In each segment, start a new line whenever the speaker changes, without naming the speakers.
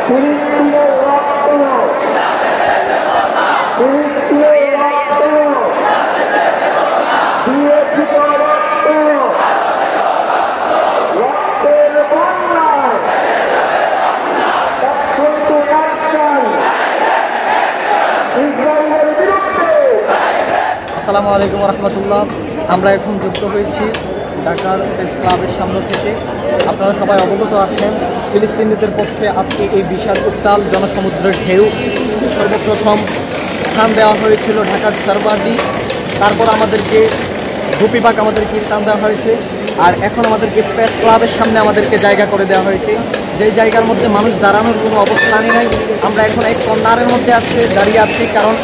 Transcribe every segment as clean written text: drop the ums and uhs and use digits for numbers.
ফিলিস্তিনের রক্ত, ফিলিস্তিনের রক্ত, দিয়েছি তো রক্ত, রক্তের বন্যায় অ্যাকশন টু অ্যাকশন ইসরায়েলের বিরুদ্ধে।
আসসালামু আলাইকুম রহমতুল্লাহ। আমরা এখন যুক্ত হয়েছি ঢাকার প্রেস ক্লাবের সামনে থেকে। আপনারা সবাই অবগত আছেন, ফিলিস্তিনিদের পক্ষে আজকে এই বিশাল উত্তাল জনসমুদ্রের ঢেউ। সর্বপ্রথম স্থান দেওয়া হয়েছিল ঢাকার সার্ভারডি, তারপর আমাদেরকে গোপীবাগ আমাদেরকে স্থান দেওয়া হয়েছে, আর এখন আমাদেরকে প্রেস ক্লাবের সামনে আমাদেরকে জায়গা করে দেওয়া হয়েছে, যেই জায়গার মধ্যে মানুষ দাঁড়ানোর কোনো অবস্থানই নাই। আমরা এখন এক কর্নারের মধ্যে দাঁড়িয়ে আছি, কারণ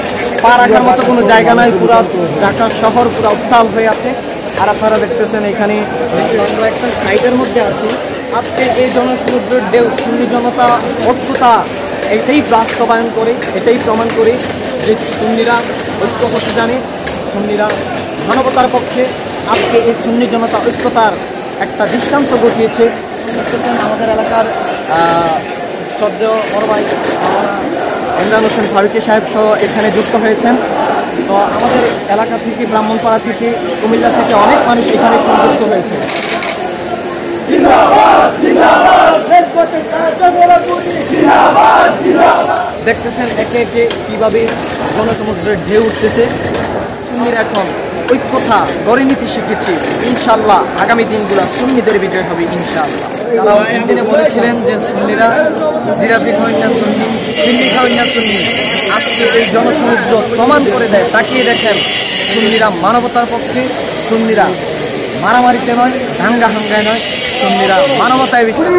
পা রাখার মতো কোনো জায়গা নাই। পুরো ঢাকা শহর পুরো উত্তাল হয়ে আছে। আর আপনারা দেখতেছেন এখানে আমরা একটা সাইডের মধ্যে আছি। আজকে এই জনসমুদ্রের ঢেউ, সুন্নি জনতা ঐক্যতা, এটাই বাস্তবায়ন করে, এটাই প্রমাণ করে যে সুন্নিরা ঐক্য করতে জানে, সুন্নিরা মানবতার পক্ষে। আজকে এই সুন্নি জনতা ঐক্যতার একটা দৃষ্টান্ত ঘটিয়েছে। দেখতেছেন আমাদের এলাকার শ্রদ্ধেয় বড় ভাই ইমরান হোসেন ফারুকী সাহেব সহ এখানে যুক্ত হয়েছেন। তো আমাদের এলাকা থেকে, ব্রাহ্মণপাড়া থেকে, কুমিল্লা থেকে অনেক মানুষ এখানে সংযুক্ত হয়েছে। দেখতেছেন একে একে কীভাবে জনসমুদ্রের ঢেউ উঠতেছে। সুন্নিরা এখন ঐক্যতা গড়ে নিতে শিখেছি। ইনশাল্লাহ আগামী দিনগুলো সুন্নিদের বিজয় হবে ইনশাল্লাহ। যারা দিনে বলেছিলেন যে সুন্নিরা জিরাপি খাওয়াই না সুন্নি, সিন্নি খাওয়াই না সুন্নি, আজকে এই জনসমুদ্র প্রমাণ করে দেয়। তাকিয়ে দেখেন, সুন্নিরা মানবতার পক্ষে, সুন্নিরা মারামারিতে নয়, দাঙ্গা হাঙ্গায় নয়, সুন্নিরা মানবতায় বিশ্বাস।